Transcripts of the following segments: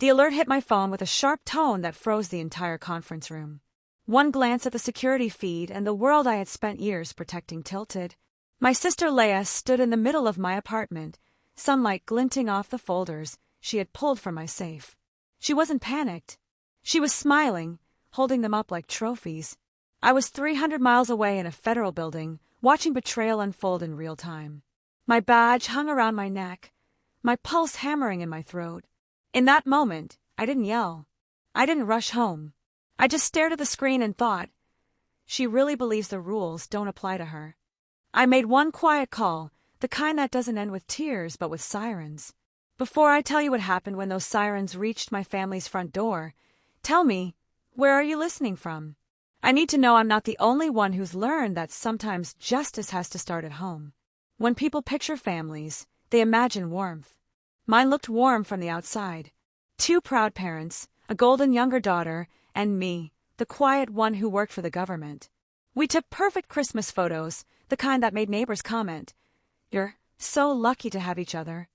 The alert hit my phone with a sharp tone that froze the entire conference room. One glance at the security feed and the world I had spent years protecting tilted. My sister Leia stood in the middle of my apartment, sunlight glinting off the folders she had pulled from my safe. She wasn't panicked. She was smiling, holding them up like trophies. I was 300 miles away in a federal building, watching betrayal unfold in real time. My badge hung around my neck, my pulse hammering in my throat. In that moment, I didn't yell. I didn't rush home. I just stared at the screen and thought, she really believes the rules don't apply to her. I made one quiet call, the kind that doesn't end with tears but with sirens. Before I tell you what happened when those sirens reached my family's front door, tell me, where are you listening from? I need to know I'm not the only one who's learned that sometimes justice has to start at home. When people picture families, they imagine warmth. Mine looked warm from the outside. 2 proud parents, a golden younger daughter, and me, the quiet one who worked for the government. We took perfect Christmas photos, the kind that made neighbors comment, "You're so lucky to have each other."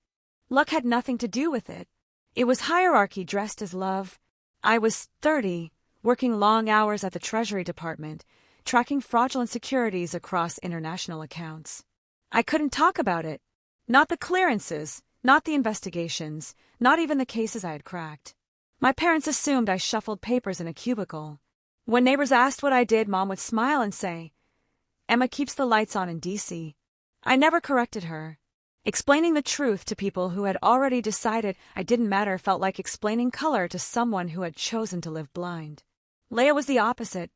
Luck had nothing to do with it. It was hierarchy dressed as love. I was 30, working long hours at the Treasury Department, tracking fraudulent securities across international accounts. I couldn't talk about it. Not the clearances, not the investigations, not even the cases I had cracked. My parents assumed I shuffled papers in a cubicle. When neighbors asked what I did, Mom would smile and say, "Emma keeps the lights on in D.C." I never corrected her. Explaining the truth to people who had already decided I didn't matter felt like explaining color to someone who had chosen to live blind. Leia was the opposite.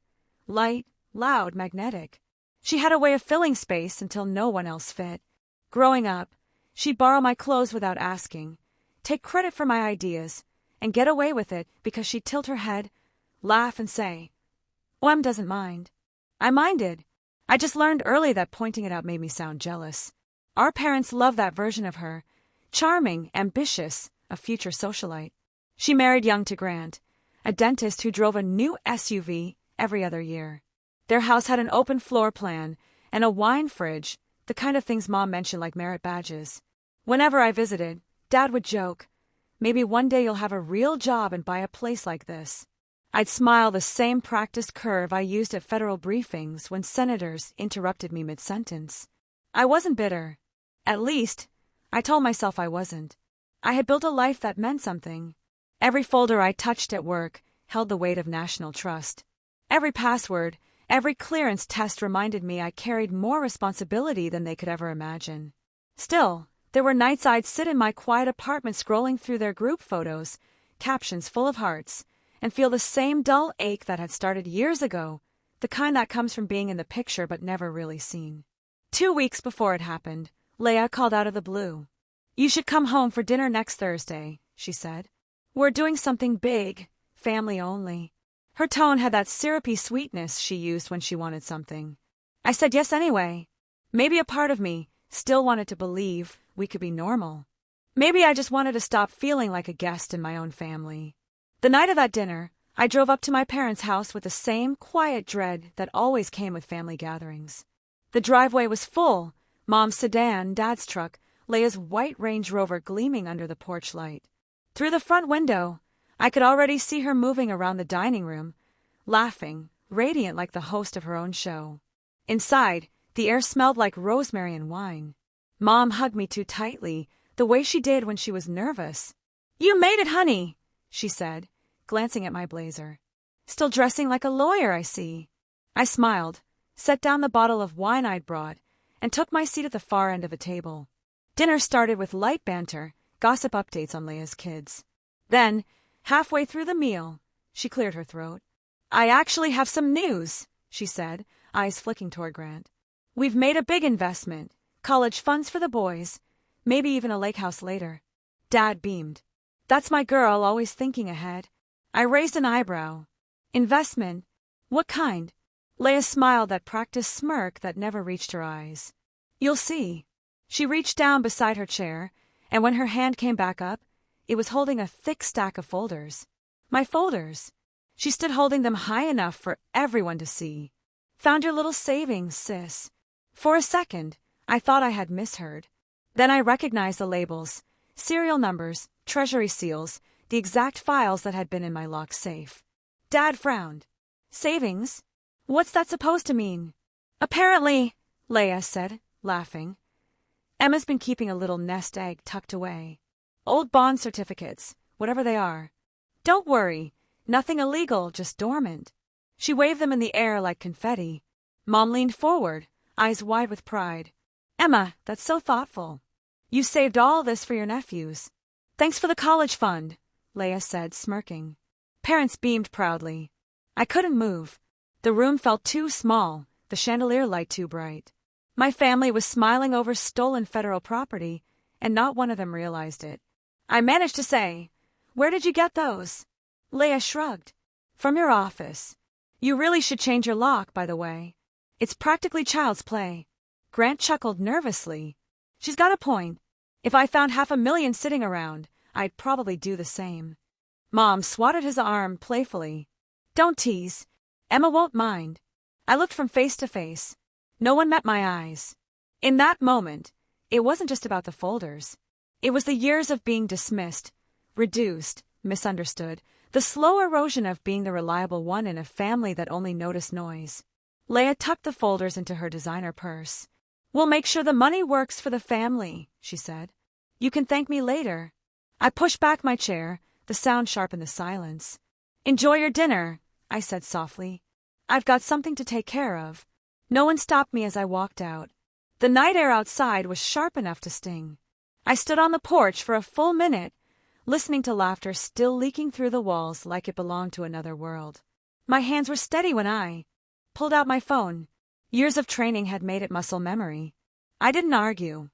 Light, loud, magnetic. She had a way of filling space until no one else fit. Growing up, she'd borrow my clothes without asking, take credit for my ideas, and get away with it because she'd tilt her head, laugh, and say, "Oh, Em doesn't mind." I minded. I just learned early that pointing it out made me sound jealous. Our parents loved that version of her. Charming, ambitious, a future socialite. She married young to Grant, a dentist who drove a new SUV every other year. Their house had an open floor plan and a wine fridge, the kind of things Mom mentioned like merit badges. Whenever I visited, Dad would joke, "Maybe one day you'll have a real job and buy a place like this." I'd smile the same practiced curve I used at federal briefings when senators interrupted me mid-sentence. I wasn't bitter. At least, I told myself I wasn't. I had built a life that meant something. Every folder I touched at work held the weight of national trust. Every password, every clearance test reminded me I carried more responsibility than they could ever imagine. Still, there were nights I'd sit in my quiet apartment scrolling through their group photos, captions full of hearts, and feel the same dull ache that had started years ago, the kind that comes from being in the picture but never really seen. 2 weeks before it happened, Leia called out of the blue. "You should come home for dinner next Thursday," she said. "We're doing something big, family only." Her tone had that syrupy sweetness she used when she wanted something. I said yes anyway. Maybe a part of me still wanted to believe we could be normal. Maybe I just wanted to stop feeling like a guest in my own family. The night of that dinner, I drove up to my parents' house with the same quiet dread that always came with family gatherings. The driveway was full, Mom's sedan, Dad's truck, Leia's white Range Rover gleaming under the porch light. Through the front window, I could already see her moving around the dining room, laughing, radiant like the host of her own show. Inside, the air smelled like rosemary and wine. Mom hugged me too tightly, the way she did when she was nervous. "You made it, honey," she said, glancing at my blazer. "Still dressing like a lawyer, I see." I smiled, set down the bottle of wine I'd brought, and took my seat at the far end of the table. Dinner started with light banter, gossip updates on Leia's kids. Then, halfway through the meal, she cleared her throat. "I actually have some news," she said, eyes flicking toward Grant. "We've made a big investment, college funds for the boys, maybe even a lake house later." Dad beamed. "That's my girl, always thinking ahead." I raised an eyebrow. "Investment? What kind?" Leia smiled that practiced smirk that never reached her eyes. "You'll see." She reached down beside her chair, and when her hand came back up, it was holding a thick stack of folders. My folders. She stood holding them high enough for everyone to see. "Found your little savings, sis." For a second, I thought I had misheard. Then I recognized the labels, serial numbers, treasury seals, the exact files that had been in my locked safe. Dad frowned. Savings? What's that supposed to mean? Apparently, Leia said, laughing. Emma's been keeping a little nest egg tucked away. Old bond certificates, whatever they are. Don't worry, nothing illegal, just dormant. She waved them in the air like confetti. Mom leaned forward, eyes wide with pride. Emma, that's so thoughtful. You saved all this for your nephews. Thanks for the college fund, Leia said, smirking. Parents beamed proudly. I couldn't move. The room felt too small, the chandelier light too bright. My family was smiling over stolen federal property, and not one of them realized it. I managed to say, "Where did you get those?" Leia shrugged. From your office. You really should change your lock, by the way. It's practically child's play. Grant chuckled nervously. She's got a point. If I found $500,000 sitting around, I'd probably do the same. Mom swatted his arm playfully. Don't tease. Emma won't mind. I looked from face to face. No one met my eyes. In that moment, it wasn't just about the folders. It was the years of being dismissed, reduced, misunderstood, the slow erosion of being the reliable one in a family that only noticed noise. Leia tucked the folders into her designer purse. We'll make sure the money works for the family, she said. You can thank me later. I pushed back my chair, the sound sharpened the silence. Enjoy your dinner, I said softly. I've got something to take care of. No one stopped me as I walked out. The night air outside was sharp enough to sting. I stood on the porch for a full minute, listening to laughter still leaking through the walls like it belonged to another world. My hands were steady when I pulled out my phone. Years of training had made it muscle memory. I didn't argue.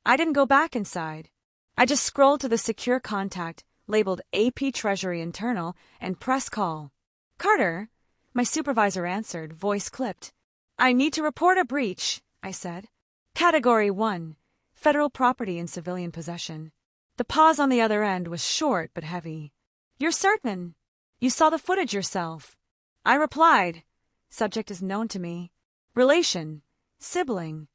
I didn't go back inside. I just scrolled to the secure contact, labeled AP Treasury Internal, and press call. Carter, my supervisor answered, voice clipped. I need to report a breach, I said. Category 1, federal property in civilian possession. The pause on the other end was short but heavy. You're certain? You saw the footage yourself. I replied. Subject is known to me. Relation. Sibling.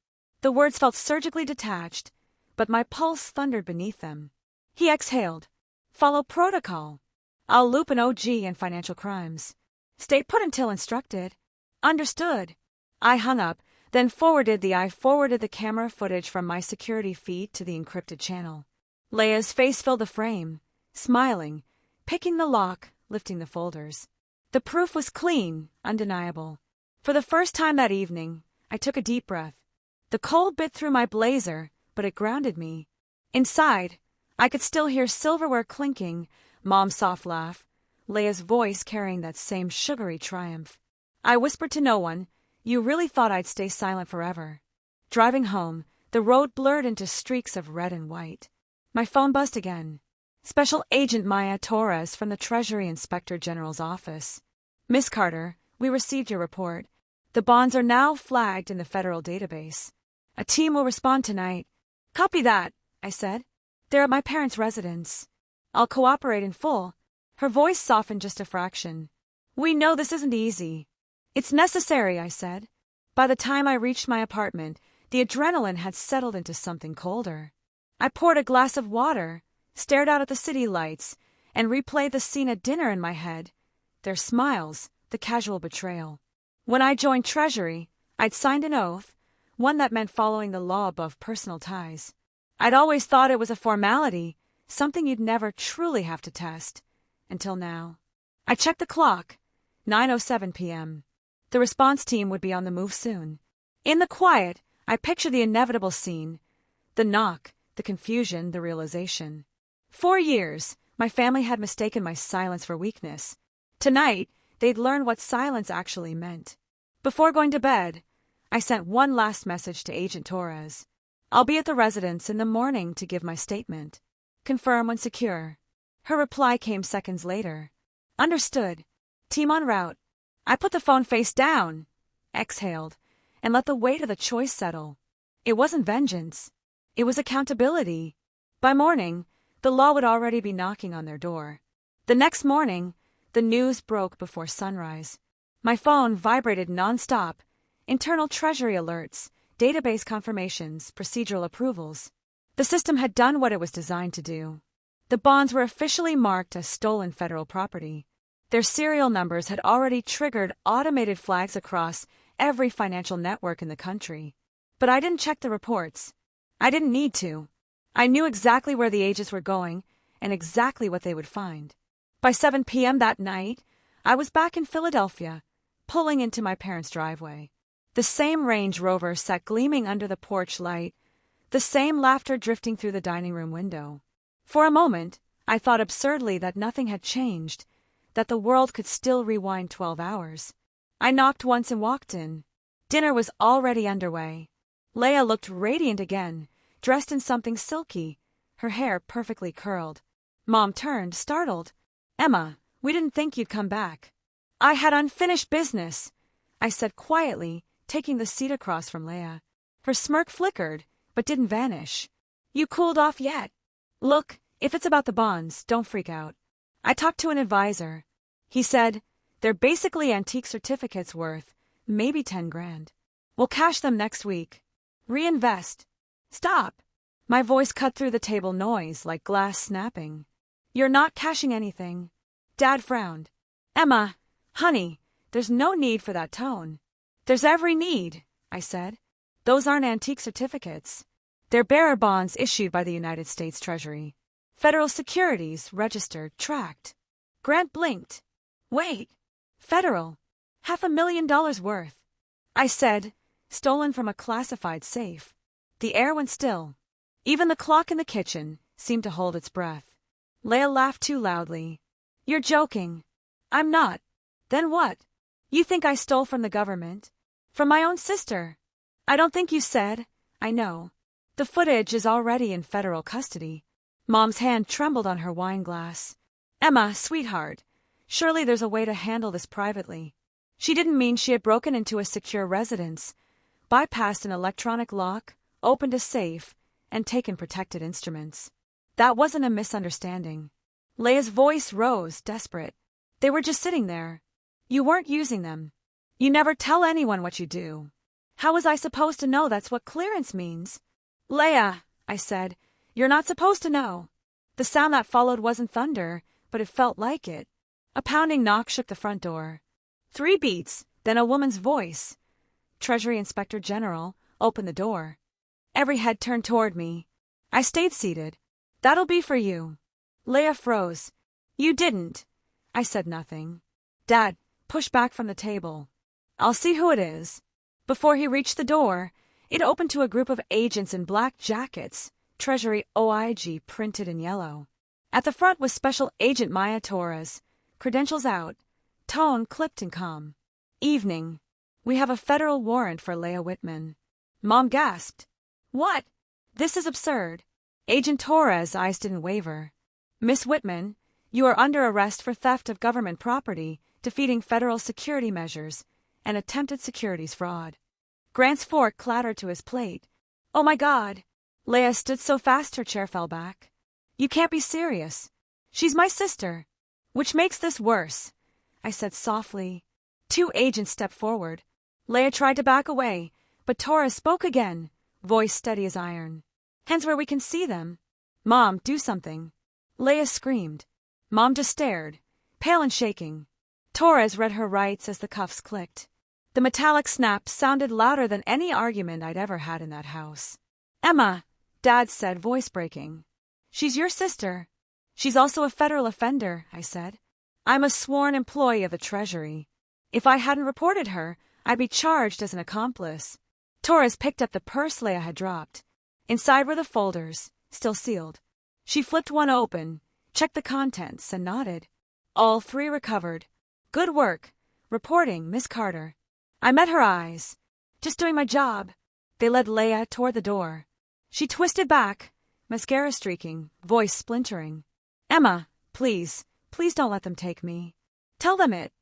The words felt surgically detached, but my pulse thundered beneath them. He exhaled. Follow protocol. I'll loop an OG in financial crimes. Stay put until instructed. Understood. I hung up, then forwarded the camera footage from my security feed to the encrypted channel. Leia's face filled the frame, smiling, picking the lock, lifting the folders. The proof was clean, undeniable. For the first time that evening, I took a deep breath. The cold bit through my blazer, but it grounded me. Inside, I could still hear silverware clinking, Mom's soft laugh, Leia's voice carrying that same sugary triumph. I whispered to no one, you really thought I'd stay silent forever. Driving home, the road blurred into streaks of red and white. My phone buzzed again. Special Agent Maya Torres from the Treasury Inspector General's office. Miss Carter, we received your report. The bonds are now flagged in the federal database. A team will respond tonight. Copy that, I said. They're at my parents' residence. I'll cooperate in full. Her voice softened just a fraction. We know this isn't easy. It's necessary, I said. By the time I reached my apartment, the adrenaline had settled into something colder. I poured a glass of water, stared out at the city lights, and replayed the scene at dinner in my head. Their smiles, the casual betrayal. When I joined Treasury, I'd signed an oath, one that meant following the law above personal ties. I'd always thought it was a formality, something you'd never truly have to test. Until now. I checked the clock. 9:07 p.m. The response team would be on the move soon. In the quiet, I pictured the inevitable scene. The knock, the confusion, the realization. 4 years, my family had mistaken my silence for weakness. Tonight, they'd learn what silence actually meant. Before going to bed, I sent one last message to Agent Torres. I'll be at the residence in the morning to give my statement. Confirm when secure. Her reply came seconds later. Understood. Team en route. I put the phone face down, exhaled, and let the weight of the choice settle. It wasn't vengeance. It was accountability. By morning, the law would already be knocking on their door. The next morning, the news broke before sunrise. My phone vibrated nonstop. Internal Treasury alerts, database confirmations, procedural approvals. The system had done what it was designed to do. The bonds were officially marked as stolen federal property. Their serial numbers had already triggered automated flags across every financial network in the country. But I didn't check the reports. I didn't need to. I knew exactly where the agents were going and exactly what they would find. By 7 p.m. that night, I was back in Philadelphia, pulling into my parents' driveway. The same Range Rover sat gleaming under the porch light, the same laughter drifting through the dining room window. For a moment, I thought absurdly that nothing had changed, that the world could still rewind 12 hours. I knocked once and walked in. Dinner was already underway. Leah looked radiant again, dressed in something silky, her hair perfectly curled. Mom turned, startled. "Emma, we didn't think you'd come back." "I had unfinished business," I said quietly, taking the seat across from Leah. Her smirk flickered, but didn't vanish. "You cooled off yet?" "Look, if it's about the bonds, don't freak out. I talked to an advisor. He said, they're basically antique certificates worth maybe 10 grand. We'll cash them next week. Reinvest." "Stop." My voice cut through the table noise like glass snapping. "You're not cashing anything." Dad frowned. "Emma, honey, there's no need for that tone." "There's every need," I said. "Those aren't antique certificates. They're bearer bonds issued by the United States Treasury. Federal securities, registered, tracked." Grant blinked. "Wait. Federal. $500,000 worth." I said, "Stolen from a classified safe." The air went still. Even the clock in the kitchen seemed to hold its breath. Leah laughed too loudly. "You're joking." "I'm not." "Then what? You think I stole from the government?" "From my own sister." "I don't think you said." "I know. The footage is already in federal custody." Mom's hand trembled on her wine glass. "Emma, sweetheart, surely there's a way to handle this privately." She didn't mean she had broken into a secure residence, bypassed an electronic lock, opened a safe, and taken protected instruments. That wasn't a misunderstanding. Leah's voice rose, desperate. "They were just sitting there. You weren't using them. You never tell anyone what you do. How was I supposed to know that's what clearance means?" "Leah," I said, "you're not supposed to know." The sound that followed wasn't thunder, but it felt like it. A pounding knock shook the front door. 3 beats, then a woman's voice. Treasury Inspector General opened the door. Every head turned toward me. I stayed seated. "That'll be for you." Leah froze. "You didn't." I said nothing. Dad pushed back from the table. "I'll see who it is." Before he reached the door, it opened to a group of agents in black jackets, Treasury OIG printed in yellow. At the front was Special Agent Maya Torres, credentials out, tone clipped and calm. "Evening. We have a federal warrant for Leah Whitman." Mom gasped. "What? This is absurd." Agent Torres' eyes didn't waver. "Miss Whitman, you are under arrest for theft of government property, defeating federal security measures, and attempted securities fraud." Grant's fork clattered to his plate. "Oh my God!" Leah stood so fast her chair fell back. "You can't be serious. She's my sister." "Which makes this worse," I said softly. 2 agents stepped forward. Leah tried to back away, but Torres spoke again, voice steady as iron. "Hands where we can see them." "Mom, do something." Leah screamed. Mom just stared, pale and shaking. Torres read her rights as the cuffs clicked. The metallic snap sounded louder than any argument I'd ever had in that house. "Emma," Dad said, voice breaking. "She's your sister." "She's also a federal offender," I said. "I'm a sworn employee of the Treasury. If I hadn't reported her, I'd be charged as an accomplice." Torres picked up the purse Leah had dropped. Inside were the folders, still sealed. She flipped one open, checked the contents, and nodded. "All 3 recovered. Good work. Reporting, Miss Carter." I met her eyes. "Just doing my job." They led Leah toward the door. She twisted back, mascara streaking, voice splintering. "Emma, please don't let them take me. Tell them it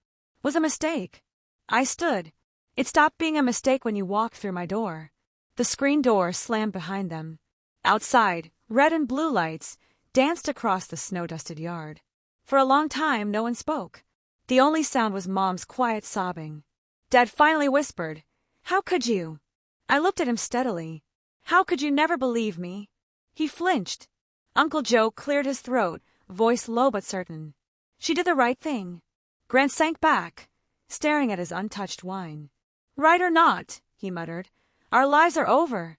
was a mistake." I stood. "It stopped being a mistake when you walked through my door." The screen door slammed behind them. Outside, red and blue lights danced across the snow-dusted yard. For a long time, no one spoke. The only sound was Mom's quiet sobbing. Dad finally whispered, "How could you?" I looked at him steadily. "How could you never believe me?" He flinched. Uncle Joe cleared his throat, voice low but certain. She did the right thing. Grant sank back, staring at his untouched wine. Right or not, he muttered, our lives are over.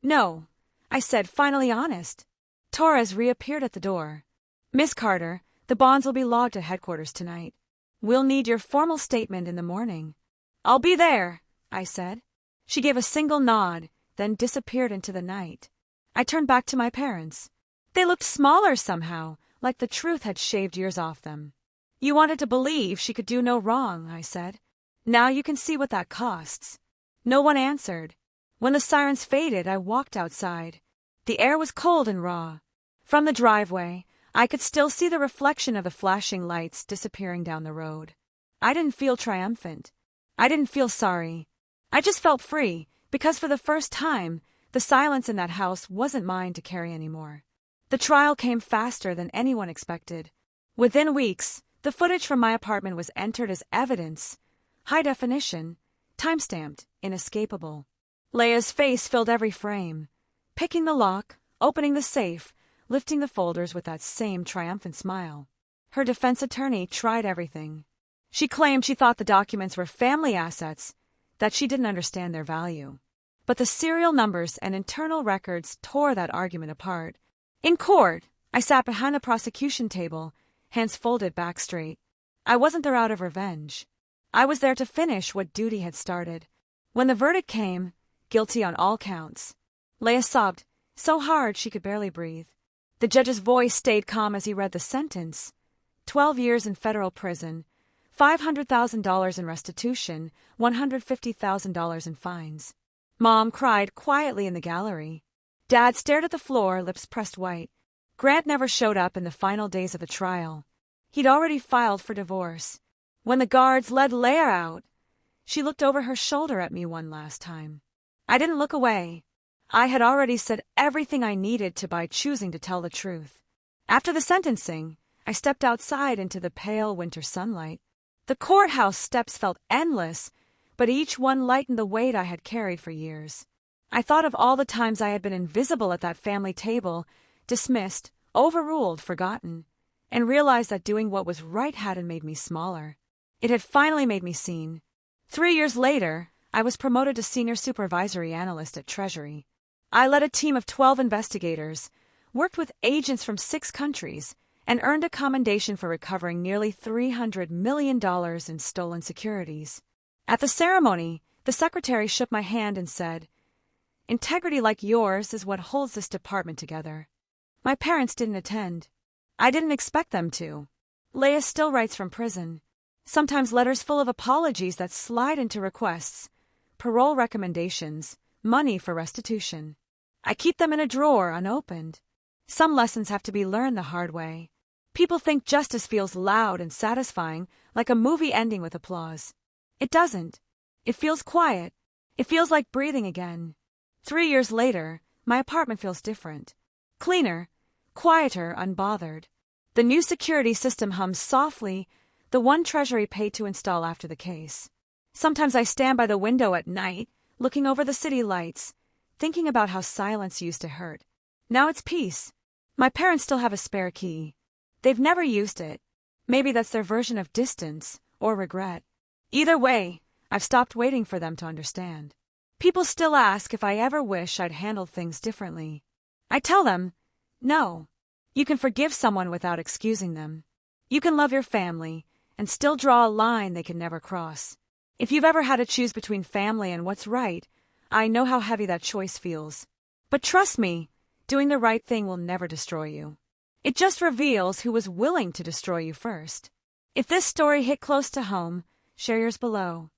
No, I said, finally honest. Torres reappeared at the door. Miss Carter, the bonds will be logged at headquarters tonight. We'll need your formal statement in the morning. I'll be there, I said. She gave a single nod, then disappeared into the night. I turned back to my parents. They looked smaller somehow, like the truth had shaved years off them. You wanted to believe she could do no wrong, I said. Now you can see what that costs. No one answered. When the sirens faded, I walked outside. The air was cold and raw. From the driveway, I could still see the reflection of the flashing lights disappearing down the road. I didn't feel triumphant. I didn't feel sorry. I just felt free, because for the first time, the silence in that house wasn't mine to carry anymore. The trial came faster than anyone expected. Within weeks, the footage from my apartment was entered as evidence. High definition, time-stamped, inescapable. Leia's face filled every frame. Picking the lock, opening the safe, lifting the folders with that same triumphant smile. Her defense attorney tried everything. She claimed she thought the documents were family assets, that she didn't understand their value. But the serial numbers and internal records tore that argument apart. In court, I sat behind the prosecution table, hands folded back straight. I wasn't there out of revenge. I was there to finish what duty had started. When the verdict came, guilty on all counts. Leia sobbed, so hard she could barely breathe. The judge's voice stayed calm as he read the sentence. 12 years in federal prison, $500,000 in restitution, $150,000 in fines. Mom cried quietly in the gallery. Dad stared at the floor, lips pressed white. Grant never showed up in the final days of the trial. He'd already filed for divorce. When the guards led Leia out, she looked over her shoulder at me one last time. I didn't look away. I had already said everything I needed to by choosing to tell the truth. After the sentencing, I stepped outside into the pale winter sunlight. The courthouse steps felt endless, but each one lightened the weight I had carried for years. I thought of all the times I had been invisible at that family table, dismissed, overruled, forgotten, and realized that doing what was right hadn't made me smaller. It had finally made me seen. 3 years later, I was promoted to Senior Supervisory Analyst at Treasury. I led a team of 12 investigators, worked with agents from 6 countries, and earned a commendation for recovering nearly $300 million in stolen securities. At the ceremony, the secretary shook my hand and said, "Integrity like yours is what holds this department together." My parents didn't attend. I didn't expect them to. Leia still writes from prison, sometimes letters full of apologies that slide into requests, parole recommendations, money for restitution. I keep them in a drawer unopened. Some lessons have to be learned the hard way. People think justice feels loud and satisfying, like a movie ending with applause. It doesn't. It feels quiet. It feels like breathing again. 3 years later, my apartment feels different. Cleaner, quieter, unbothered. The new security system hums softly, the one Treasury paid to install after the case. Sometimes I stand by the window at night, looking over the city lights, thinking about how silence used to hurt. Now it's peace. My parents still have a spare key. They've never used it. Maybe that's their version of distance or regret. Either way, I've stopped waiting for them to understand. People still ask if I ever wish I'd handled things differently. I tell them, no. You can forgive someone without excusing them. You can love your family and still draw a line they can never cross. If you've ever had to choose between family and what's right, I know how heavy that choice feels. But trust me, doing the right thing will never destroy you. It just reveals who was willing to destroy you first. If this story hit close to home, share yours below.